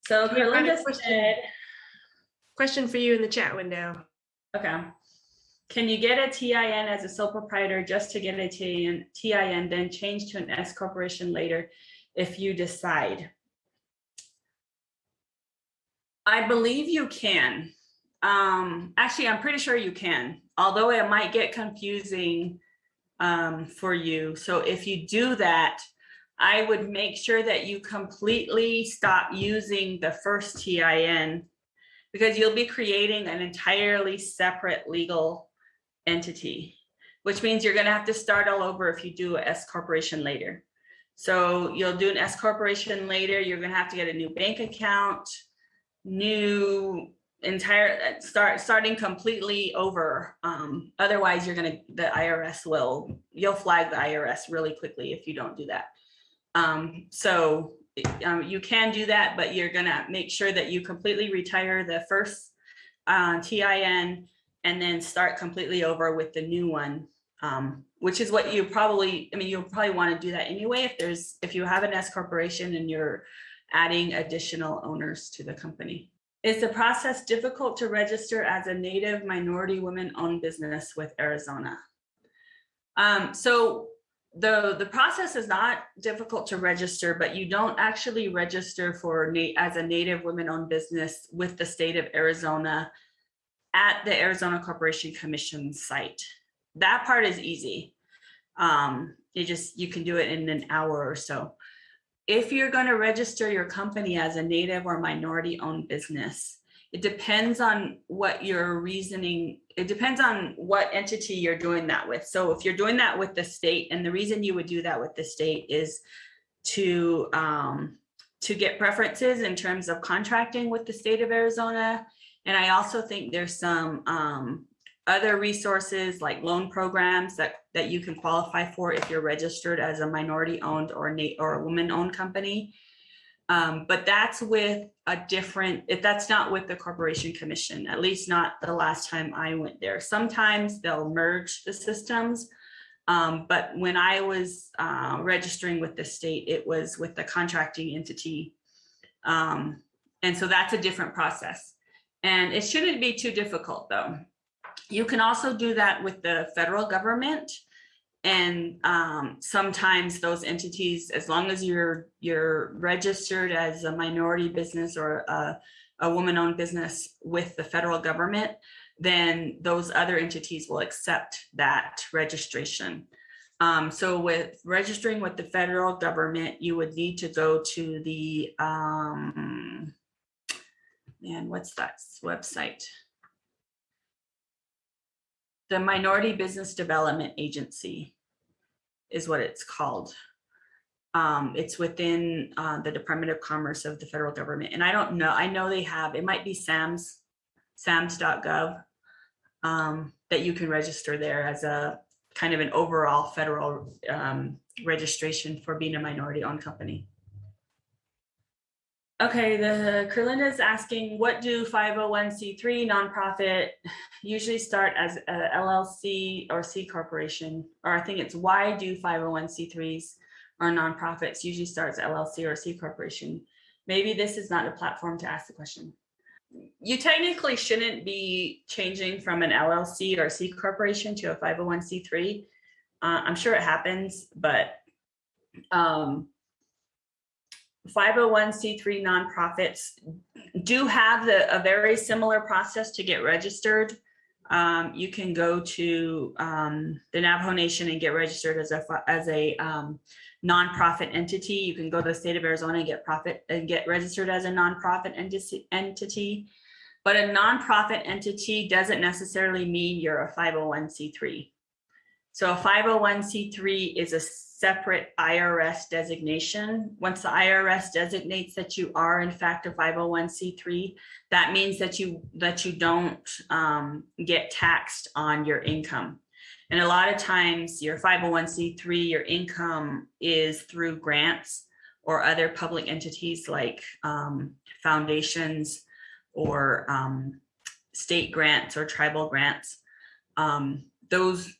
So Linda said, question for you in the chat window. Okay. Can you get a TIN as a sole proprietor just to get a TIN, then change to an S corporation later if you decide? I believe you can. Actually, I'm pretty sure you can, although it might get confusing for you. So if you do that, I would make sure that you completely stop using the first TIN because you'll be creating an entirely separate legal entity, which means you're going to have to start all over if you do an S corporation later. So you'll do an S corporation later. You're going to have to get a new bank account, starting completely over. Otherwise, the IRS you'll flag the IRS really quickly if you don't do that. You can do that, but you're going to make sure that you completely retire the first TIN and then start completely over with the new one, which is what you'll probably want to do that anyway if you have an S corporation and you're adding additional owners to the company. Is the process difficult to register as a Native minority women-owned business with Arizona? So the process is not difficult to register, but you don't actually register as a Native women-owned business with the state of Arizona at the Arizona Corporation Commission site. That part is easy. You can do it in an hour or so. If you're going to register your company as a Native or minority-owned business, it depends on what your reasoning, it depends on what entity you're doing that with. So if you're doing that with the state, and the reason you would do that with the state is to get preferences in terms of contracting with the state of Arizona. And I also think there's some other resources like loan programs that you can qualify for if you're registered as a minority-owned or a woman-owned company. But that's with that's not with the Corporation Commission, at least not the last time I went there. Sometimes they'll merge the systems, but when I was registering with the state, it was with the contracting entity. And so that's a different process. And it shouldn't be too difficult though. You can also do that with the federal government. And sometimes those entities, as long as you're registered as a minority business or a woman-owned business with the federal government, then those other entities will accept that registration. So with registering with the federal government, you would need to go to the, what's that website? The Minority Business Development Agency is what it's called. It's within the Department of Commerce of the federal government. And I don't know, I know they have, it might be SAMS.gov. that you can register there as a kind of an overall federal registration for being a minority-owned company. Okay, the Kerlinda is asking, what do 501c3 nonprofit usually start as a LLC or C corporation? Or I think it's, why do 501c3s or nonprofits usually start as LLC or C corporation? Maybe this is not a platform to ask the question. You technically shouldn't be changing from an LLC or C corporation to a 501c3. I'm sure it happens, but 501c3 nonprofits do have a very similar process to get registered. You can go to the Navajo Nation and get registered as a nonprofit entity. You can go to the state of Arizona and get registered as a nonprofit entity. But a nonprofit entity doesn't necessarily mean you're a 501c3. So a 501c3 is a separate IRS designation. Once the IRS designates that you are in fact a 501c3, that means that you don't get taxed on your income. And a lot of times your 501c3, your income is through grants or other public entities like foundations or state grants or tribal grants. Those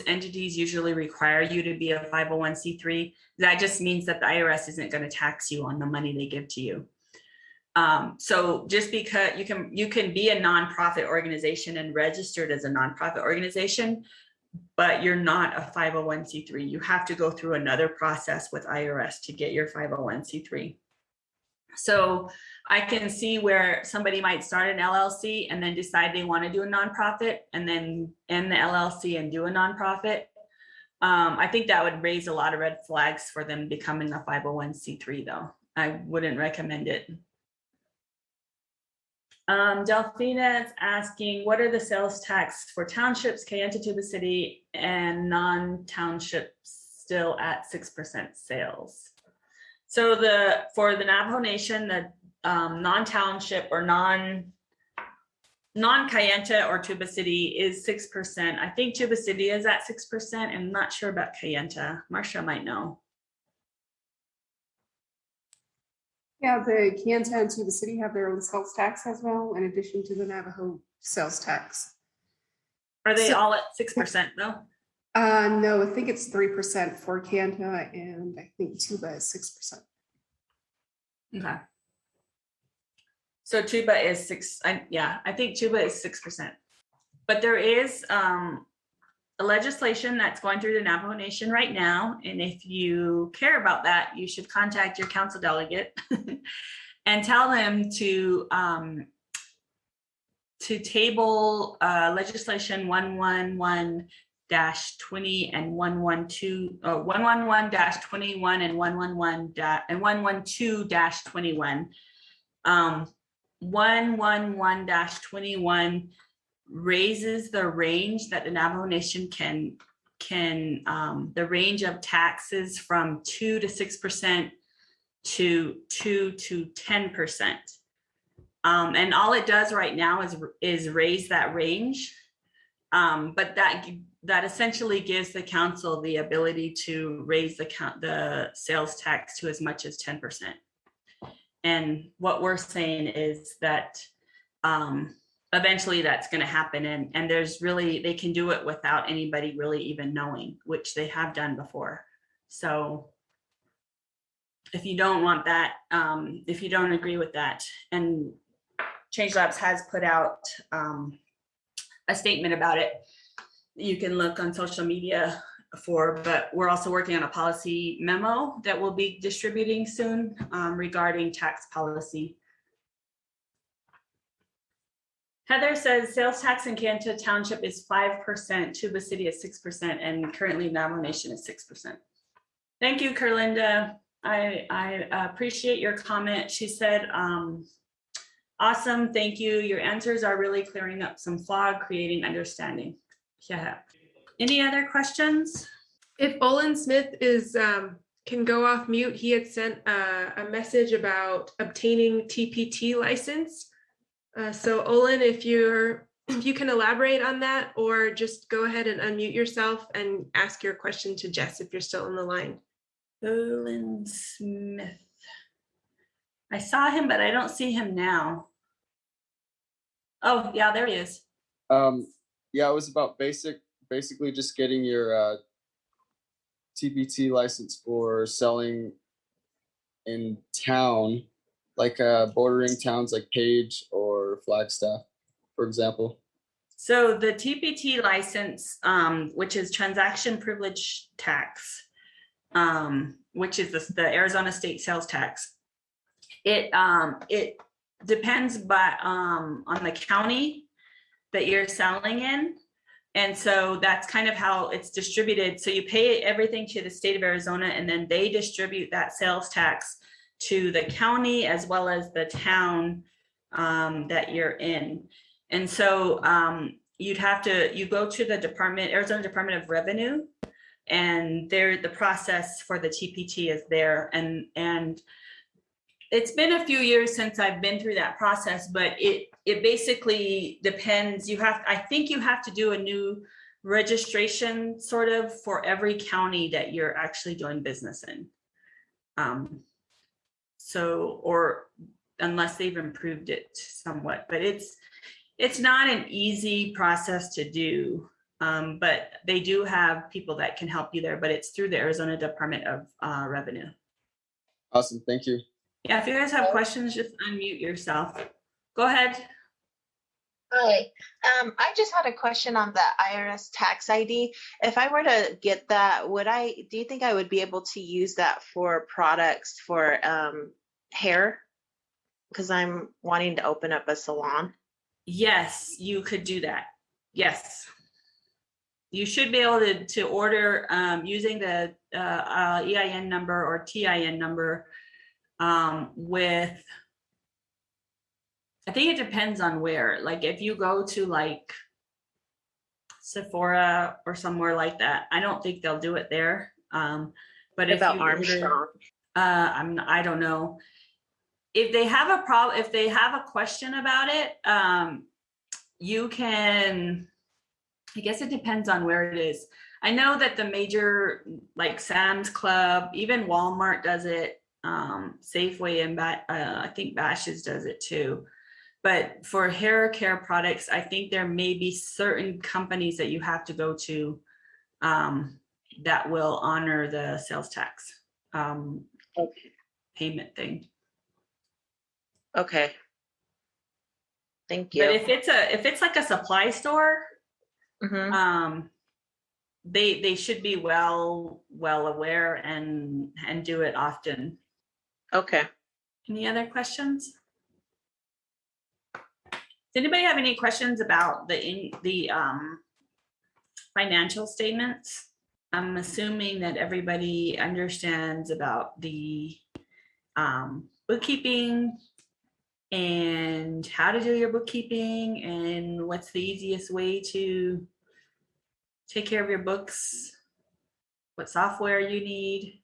entities usually require you to be a 501c3. That just means that the IRS isn't going to tax you on the money they give to you. So just because you can be a nonprofit organization and registered as a nonprofit organization, but you're not a 501c3. You have to go through another process with IRS to get your 501c3. So I can see where somebody might start an LLC and then decide they want to do a nonprofit and then end the LLC and do a nonprofit. I think that would raise a lot of red flags for them becoming a 501c3 though. I wouldn't recommend it. Delphina is asking, what are the sales tax for townships, Kayenta to the city, and non-townships still at 6% sales? So for the Navajo Nation, the non-township or non-Kayenta or Tuba City is 6%. I think Tuba City is at 6%. I'm not sure about Kayenta. Marcia might know. Yeah, the Kayenta and Tuba City have their own sales tax as well, in addition to the Navajo sales tax. Are they all at 6% though? No, I think it's 3% for Kayenta, and I think Tuba is 6%. Okay. So Tuba is 6. I think Tuba is 6%. But there is a legislation that's going through the Navajo Nation right now, and if you care about that, you should contact your council delegate and tell them to table legislation 111-20 and 112 111-21 and 112-21. 111-21 raises the range that the Navajo Nation can the range of taxes from 2 to 6% to 2 to 10%. And all it does right now is raise that range. But that essentially gives the council the ability to raise the sales tax to as much as 10%. And what we're saying is that eventually that's going to happen, and they can do it without anybody really even knowing, which they have done before. So if you don't want that, if you don't agree with that, and Change Labs has put out a statement about it, you can look on social media but we're also working on a policy memo that we'll be distributing soon regarding tax policy. Heather says sales tax in Kayenta Township is 5%, Tuba City is 6%, and currently Navajo Nation is 6%. Thank you, Kerlinda. I appreciate your comment. She said, awesome, thank you. Your answers are really clearing up some fog, creating understanding. Yeah. Any other questions? If Olin Smith can go off mute, he had sent a message about obtaining TPT license. So Olin, if you're if you can elaborate on that, or just go ahead and unmute yourself and ask your question to Jess if you're still on the line. Olin Smith. I saw him, but I don't see him now. Oh, yeah, there he is. Yeah, it was about basically just getting your TPT license for selling in town, like bordering towns like Page or Flagstaff, for example. So the TPT license, which is transaction privilege tax, which is the Arizona state sales tax, it depends on the county that you're selling in. And so that's kind of how it's distributed. So you pay everything to the state of Arizona, and then they distribute that sales tax to the county as well as the town that you're in. And so you go to the Arizona Department of Revenue, and the process for the TPT is there. And it's been a few years since I've been through that process, but it basically depends. I think you have to do a new registration sort of for every county that you're actually doing business in. Or unless they've improved it somewhat, but it's not an easy process to do. But they do have people that can help you there, but it's through the Arizona Department of Revenue. Awesome, thank you. Yeah, if you guys have questions, just unmute yourself. Go ahead. Hi, I just had a question on the IRS tax ID. If I were to get that, do you think I would be able to use that for products for hair? Because I'm wanting to open up a salon. Yes, you could do that. Yes. You should be able to order using the EIN number or TIN number with, I think it depends on where. Like if you go to like Sephora or somewhere like that, I don't think they'll do it there. But if about you Armstrong, I don't know. If they have a question about it, you can, I guess it depends on where it is. I know that the major, like Sam's Club, even Walmart does it. Safeway and I think Bash's does it too. But for hair care products, I think there may be certain companies that you have to go to that will honor the sales tax payment thing. okay. Thank you. But if it's like a supply store, they should be well aware and do it often. Okay. Any other questions? Does anybody have any questions about the financial statements? I'm assuming that everybody understands about the bookkeeping and how to do your bookkeeping and what's the easiest way to take care of your books, what software you need,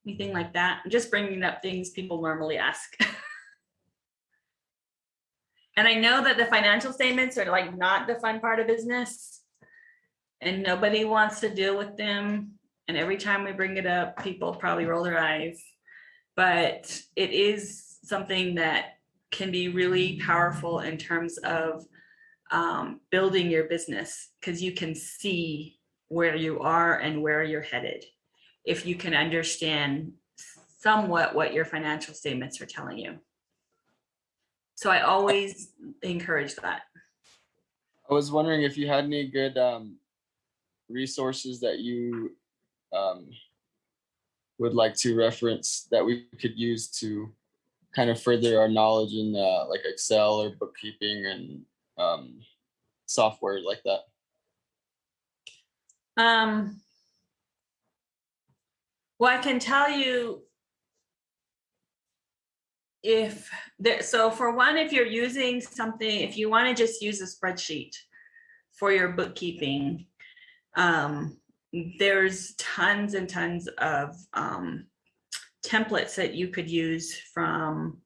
anything like that. I'm just bringing up things people normally ask. And I know that the financial statements are like not the fun part of business and nobody wants to deal with them. And every time we bring it up, people probably roll their eyes, but it is something that can be really powerful in terms of building your business, because you can see where you are and where you're headed if you can understand somewhat what your financial statements are telling you. So I always encourage that. I was wondering if you had any good resources that you would like to reference that we could use to kind of further our knowledge in like Excel or bookkeeping and software like that. Well, I can tell you so for one, if you're using something, if you want to just use a spreadsheet for your bookkeeping, there's tons and tons of templates that you could use from,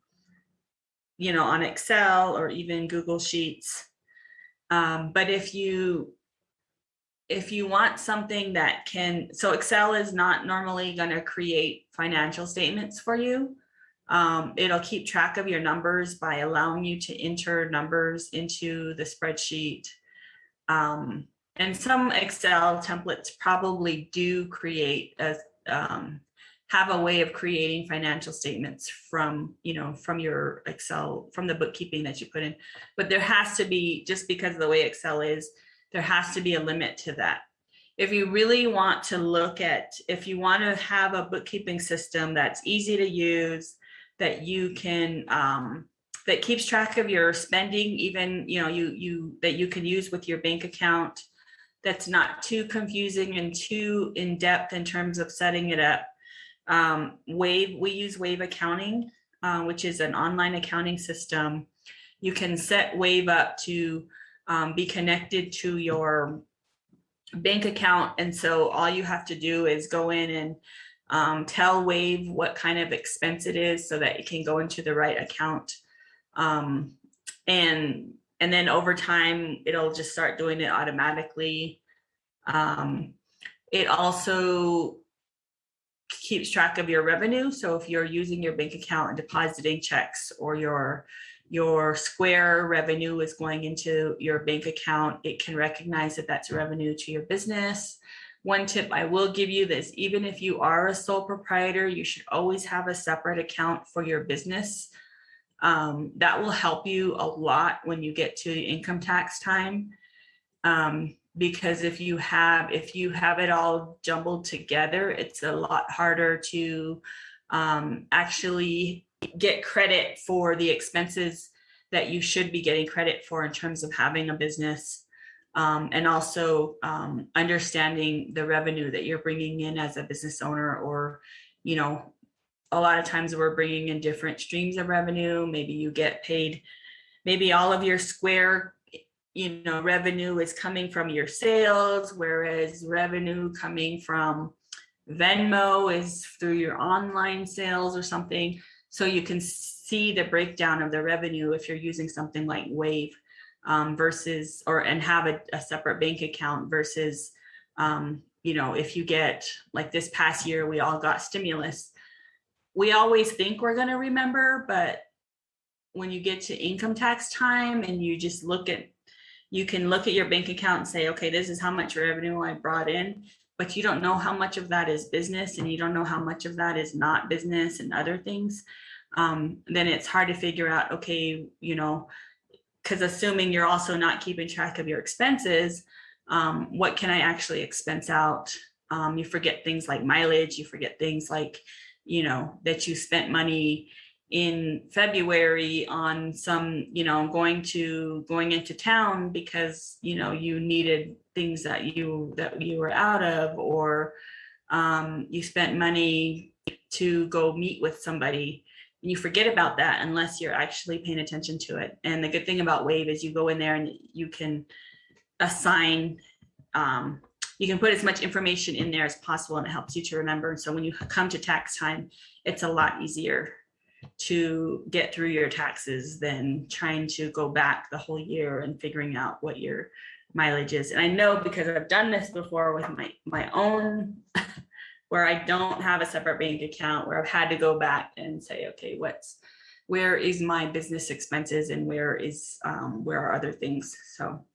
on Excel or even Google Sheets. But if you want something that so Excel is not normally going to create financial statements for you. It'll keep track of your numbers by allowing you to enter numbers into the spreadsheet. And some Excel templates probably do create have a way of creating financial statements from your Excel, from the bookkeeping that you put in. But there has to be, just because of the way Excel is, there has to be a limit to that. If you really want to if you want to have a bookkeeping system that's easy to use, that you can, that keeps track of your spending, even, that you can use with your bank account, that's not too confusing and too in-depth in terms of setting it up. We use Wave Accounting, which is an online accounting system. You can set Wave up to be connected to your bank account. And so all you have to do is go in and tell Wave what kind of expense it is so that it can go into the right account. And then over time, it'll just start doing it automatically. It also keeps track of your revenue. So if you're using your bank account and depositing checks, or your Square revenue is going into your bank account, it can recognize that that's revenue to your business. One tip I will give you is, even if you are a sole proprietor, you should always have a separate account for your business. That will help you a lot when you get to the income tax time. Because if you have it all jumbled together, it's a lot harder to actually get credit for the expenses that you should be getting credit for in terms of having a business, and also understanding the revenue that you're bringing in as a business owner. Or, a lot of times we're bringing in different streams of revenue. Maybe you get paid, maybe all of your Square revenue is coming from your sales, whereas revenue coming from Venmo is through your online sales or something. So you can see the breakdown of the revenue if you're using something like Wave, versus, and have a separate bank account, versus, if you get, like this past year, we all got stimulus. We always think we're going to remember, but when you get to income tax time and you just you can look at your bank account and say, okay, this is how much revenue I brought in, but you don't know how much of that is business, and you don't know how much of that is not business and other things. Then it's hard to figure out, okay, because assuming you're also not keeping track of your expenses, what can I actually expense out? You forget things like mileage, you forget things like, that you spent money in February on some, going into town because, you needed things that you were out of, or you spent money to go meet with somebody. You forget about that unless you're actually paying attention to it. And the good thing about Wave is you go in there and you can assign, you can put as much information in there as possible, and it helps you to remember. So when you come to tax time, it's a lot easier to get through your taxes than trying to go back the whole year and figuring out what your mileage is. And I know, because I've done this before with my own, where I don't have a separate bank account, where I've had to go back and say, okay, where is my business expenses, and where are other things? So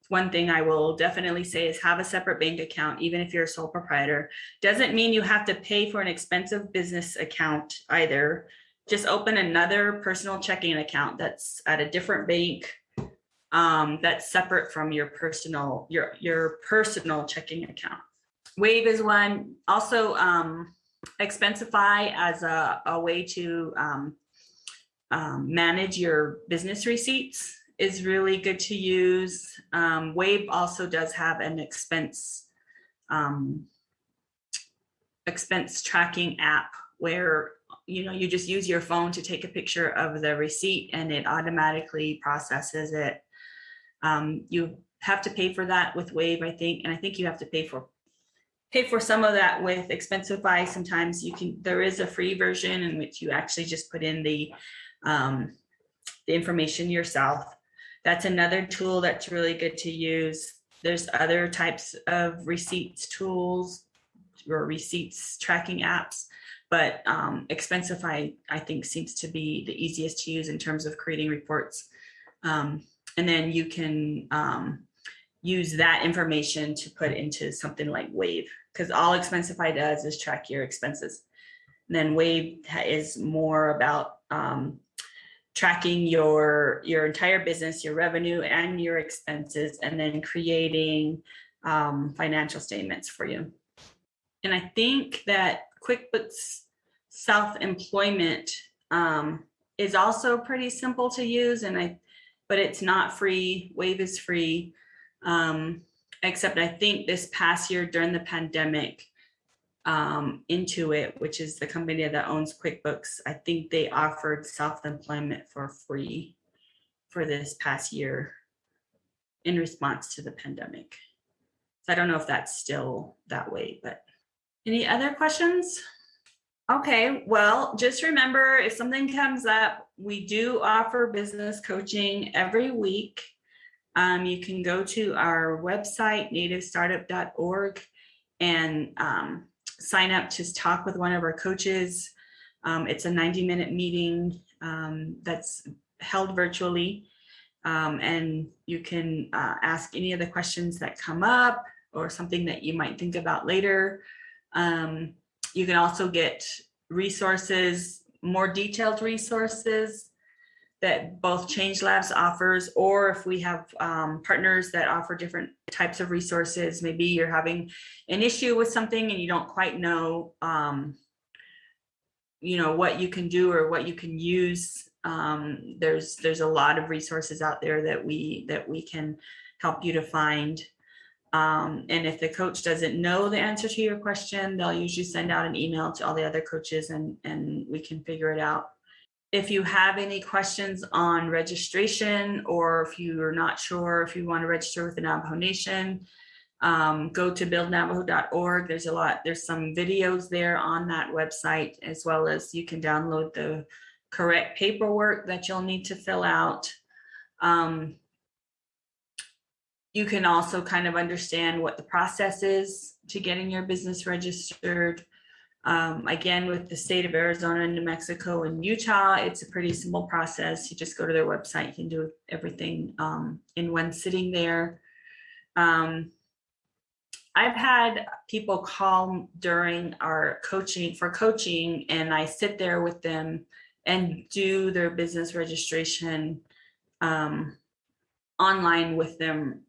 one thing I will definitely say is have a separate bank account, even if you're a sole proprietor. Doesn't mean you have to pay for an expensive business account either. Just open another personal checking account that's at a different bank, that's separate from your personal checking account. Wave is one. Also, Expensify as a way to manage your business receipts is really good to use. Wave also does have an expense tracking app where you just use your phone to take a picture of the receipt and it automatically processes it. You have to pay for that with Wave, I think, and I think you have to pay for some of that with Expensify. Sometimes there is a free version in which you actually just put in the the information yourself. That's another tool that's really good to use. There's other types of receipts tools or receipts tracking apps, but Expensify, I think, seems to be the easiest to use in terms of creating reports. And then you can use that information to put into something like Wave, because all Expensify does is track your expenses. And then Wave is more about tracking your entire business, your revenue and your expenses, and then creating financial statements for you. And I think that QuickBooks Self-Employment is also pretty simple to use, but it's not free. Wave is free, except I think this past year during the pandemic, Intuit, which is the company that owns QuickBooks, I think they offered self-employment for free for this past year in response to the pandemic. So I don't know if that's still that way, but any other questions? Okay, well, just remember, if something comes up, we do offer business coaching every week. You can go to our website, nativestartup.org, and sign up to talk with one of our coaches. It's a 90-minute meeting that's held virtually, and you can ask any of the questions that come up or something that you might think about later. You can also get resources, more detailed resources that both Change Labs offers, or if we have partners that offer different types of resources. Maybe you're having an issue with something and you don't quite know, what you can do or what you can use. There's a lot of resources out there that we can help you to find. And if the coach doesn't know the answer to your question, they'll usually send out an email to all the other coaches and we can figure it out. If you have any questions on registration, or if you're not sure if you want to register with the Navajo Nation, go to buildnavajo.org. There's some videos there on that website, as well as you can download the correct paperwork that you'll need to fill out. You can also kind of understand what the process is to getting your business registered. Again, with the state of Arizona, New Mexico, and Utah, it's a pretty simple process. You just go to their website, you can do everything in one sitting there. I've had people call during our coaching, and I sit there with them and do their business registration online with them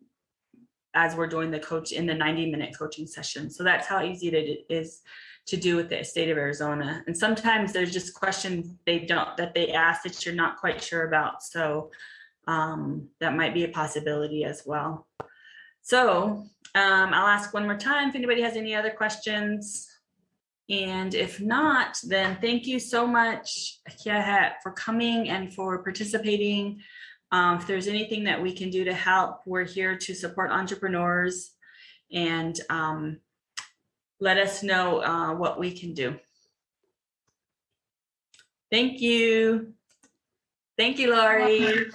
as we're doing the 90-minute coaching session. So that's how easy it is to do with the state of Arizona. And sometimes there's just questions that they ask that you're not quite sure about. So that might be a possibility as well. So I'll ask one more time if anybody has any other questions. And if not, then thank you so much, Kiahet, for coming and for participating. If there's anything that we can do to help, we're here to support entrepreneurs, and let us know what we can do. Thank you. Thank you, Lori.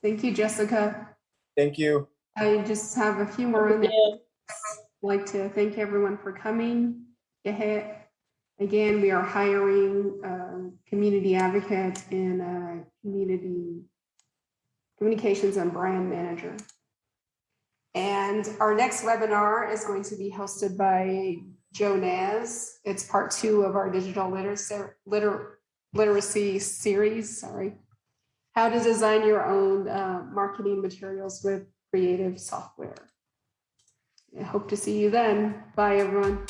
Thank you, Jessica. Thank you. I just have a few more minutes. I'd like to thank everyone for coming. Again, we are hiring a community advocate and a community communications and brand manager. And our next webinar is going to be hosted by Joe Naz. It's part 2 of our digital literacy series. Sorry. How to design your own marketing materials with creative software. I hope to see you then. Bye, everyone.